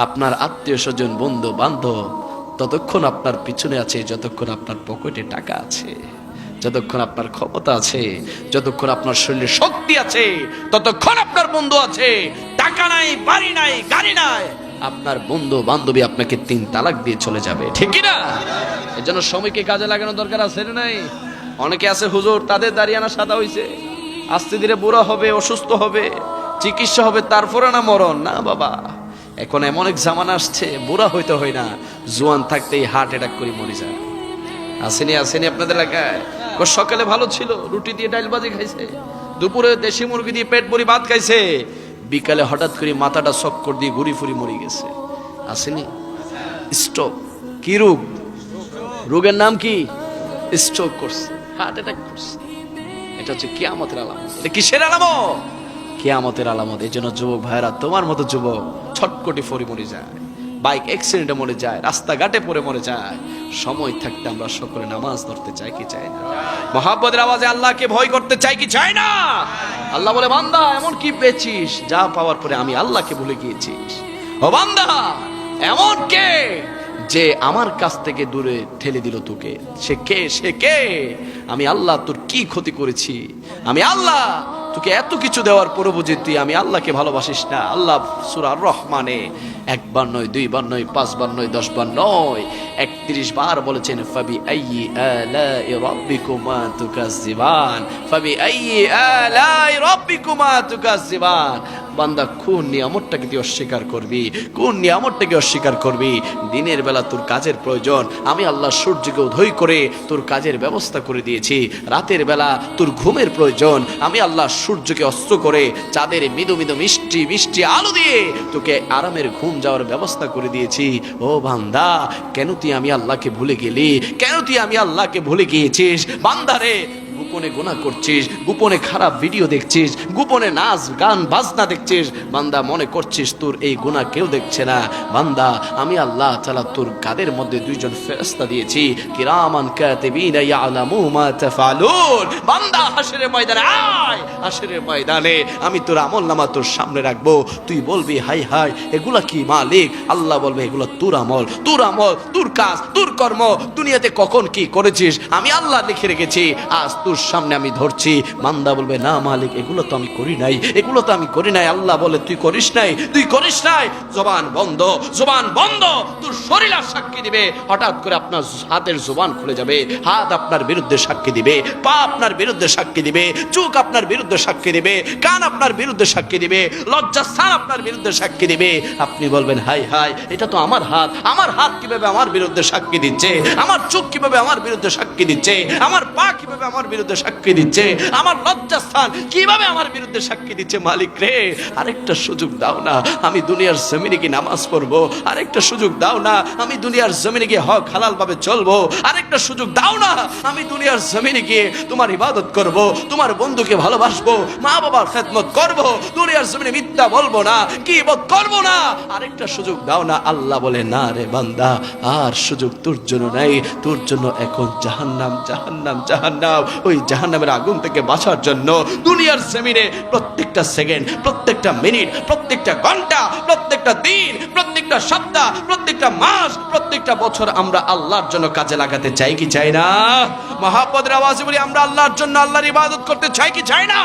আপনার আত্মীয় স্বজন, বন্ধু বান্ধব ততক্ষণ আপনার পিছনে আছে যতক্ষণ আপনার পকেটে টাকা আছে, যতক্ষণ আপনার ক্ষমতা আছে, যতক্ষণ আপনার শরীরে শক্তি আছে, ততক্ষণ আপনার বন্ধু আছে। টাকা নাই, বাড়ি নাই, গাড়ি নাই, আপনার বন্ধু বান্ধবী আপনাকে 3 তালাক দিয়ে চলে যাবে, ঠিক কি না? এর জন্য সময়কে কাজে লাগানো দরকার আছে না নাই? অনেকে আছে হুজুর, তাদের দাঁড়িয়ানা সাদা হইছে, আস্তে ধীরে বুড়া হবে, অসুস্থ হবে, চিকিৎসা হবে, তারপরে না মরণ। না বাবা, এখন এমন এক জামানা আসছে, বুড়া হইতে হয় না, জোয়ান থাকতেই হার্ট অ্যাটাক করে মরে যায়। আসেনি আসেনি আপনাদের এলাকায়? সকালে ভালো ছিল, রুটি দিয়ে ডাল ভাজি খাইছে, দুপুরে দেশি মুরগি দিয়ে পেট ভরি ভাত খাইছে, বিকালে হঠাৎ করে মাথাটা চক্কর দিয়ে ঘুরি ফুরি মরে গেছে। আসেনি? স্ট্রোক। কি রোগ? রোগের নাম কি? স্ট্রোক করছে, হার্ট অ্যাটাক করছে। এটা হচ্ছে কিয়ামতের আলামত। এটা কিসের আলামত? কিয়ামতের আলামত। এই জন্য যুবক ভাইরা, তোমার মতো যুবক ছটকটি ফরি মরে যায়, বাইক অ্যাক্সিডেন্টে মরে যায়, রাস্তাঘাটে পড়ে মরে যায়। সময় থাকতে আমরা সকলে নামাজ ধরতে চাই কি চাই না? মহাব্বতের আওয়াজে আল্লাহকে ভয় করতে চাই কি চাই না? আল্লাহ বলে, বান্দা এমন কি পেয়েছিস যা পাওয়ার পরে আমি আল্লাহকে ভুলে গিয়েছিস? ও বান্দা, এমন কে যে আমার কাছ থেকে দূরে ঠেলে দিল তোকে? সে কে? সে কে? আমি আল্লাহ তোর কি ক্ষতি করেছি? আমি আল্লাহ তোকে এত কিছু দেওয়ার পরও বুঝি তুই আমি আল্লাহকে ভালোবাসিস না। আল্লাহ সূরা রহমানে 1 বার নয়, 2 বার নয়, 5 বার নয়, 10 বার নয়, 31 বার বলেছেন, ফাবি আইয়ি আলাই রাব্বিকুমা তুকাজ্জিবান, ফাবি আইয়ি আলাই রাব্বিকুমা তুকাজ্জিবান। বান্দা, কোন নিয়ামতটাকে তুই অস্বীকার করবি? কোন নিয়ামতটাকে অস্বীকার করবি? দিনের বেলা তোর কাজের প্রয়োজন, আমি আল্লাহ সূর্যকে উদয় করে তোর কাজের ব্যবস্থা করে দিয়েছি। রাতের বেলা তোর ঘুমের প্রয়োজন, আমি আল্লাহ সূর্যকে অস্ত করে চাঁদের মৃদু মৃদু মিষ্টি মিষ্টি আলো দিয়ে তোকে আরামের ঘুম যাওয়ার ব্যবস্থা করে দিয়েছি। ও বান্দা, কেন তুই আমি আল্লাহকে ভুলে গেলি? কেন তুই আমি আল্লাহকে ভুলে গিয়েছিস? বান্দারে, গোপনে গুনাহ করছিস, গোপনে খারাপ ভিডিও দেখছিস, গোপনে নাচ গান বাজনা দেখছিস, বান্দা মনে করছিস তোর এই গুনাহ কেউ দেখছে না। বান্দা, আমি আল্লাহ তাআলা তোর কাদের মধ্যে 2 জন ফেরেশতা দিয়েছি, কিরামান কাতিবিনা ইয়ালামু মা তাফআলুন। বান্দা, হাশরের ময়দানে আয়, হাশরের ময়দানে আমি তোর আমলনামা তোর সামনে রাখবো। তুই বলবি, হাই হাই এগুলা কি মালিক? আল্লাহ বলবে, এগুলো তোর আমল, তোর আমল, তোর কাজ, তোর কর্ম, দুনিয়াতে কখন কি করেছিস আমি আল্লাহ লিখে রেখেছি, আজ তোর সামনে আমি ধরছি। বান্দা বলবে, না মালিক, এগুলো তো আমি করি নাই, এগুলো তো আমি করি নাই। আল্লাহ বলে, তুই করিস নাই, তুই করিস নাই। জবান বন্ধ, জবান বন্ধ। তোর শরীর আর সাক্ষী দিবে। হঠাৎ করে আপনার হাতের জবান খুলে যাবে, হাত আপনার বিরুদ্ধে সাক্ষী দিবে, পা আপনার বিরুদ্ধে সাক্ষী দিবে, চোখ আপনার বিরুদ্ধে সাক্ষী দিবে, কান আপনার বিরুদ্ধে সাক্ষী দিবে, লজ্জাস্থান আপনার বিরুদ্ধে সাক্ষী দিবে। আপনি বলবেন, হাই হাই, এটা তো আমার হাত, আমার হাত কিভাবে আমার বিরুদ্ধে সাক্ষী দিচ্ছে? আমার চোখ কিভাবে আমার বিরুদ্ধে সাক্ষী দিচ্ছে? আমার পা কিভাবে আমার বিরুদ্ধে সাক্ষী দিচ্ছে? আমার লজ্জাস্থান কিভাবে আমার বিরুদ্ধে সাক্ষী দিচ্ছে? মালিক রে, আরেকটা সুযোগ দাও না, আমি দুনিয়ার জমিনে গিয়ে নামাজ পড়বো। আরেকটা সুযোগ দাও না, আমি দুনিয়ার জমিনে গিয়ে হক হালাল ভাবে চলবো। আরেকটা সুযোগ দাও না, আমি দুনিয়ার জমিনে গিয়ে তোমার ইবাদত করব, তোমার বন্ধুকে ভালোবাসবো, মা বাবার খেদমত করব, দুনিয়ার জমিনে মিথ্যা বলবো না, গীবত করবো না। আরেকটা সুযোগ দাও না। আল্লাহ বলে, না রে বান্দা, আর সুযোগ তোর জন্য নাই। তোর জন্য এখন জাহান্নাম, জাহান্নাম, জাহান্নাম। ওই জাহান্নামের আগুন থেকে বাঁচার জন্য দুনিয়ার জমিনে প্রত্যেকটা সেকেন্ড, প্রত্যেকটা মিনিট, প্রত্যেকটা ঘন্টা, প্রত্যেকটা দিন, প্রত্যেকটা সপ্তাহ, প্রত্যেকটা মাস, প্রত্যেকটা বছর আমরা আল্লাহর জন্য কাজে লাগাতে চাই কি চাই না? মহাপদের আওয়াজে বলি, আমরা আল্লাহর জন্য আল্লাহর ইবাদত করতে চাই কি চাই না?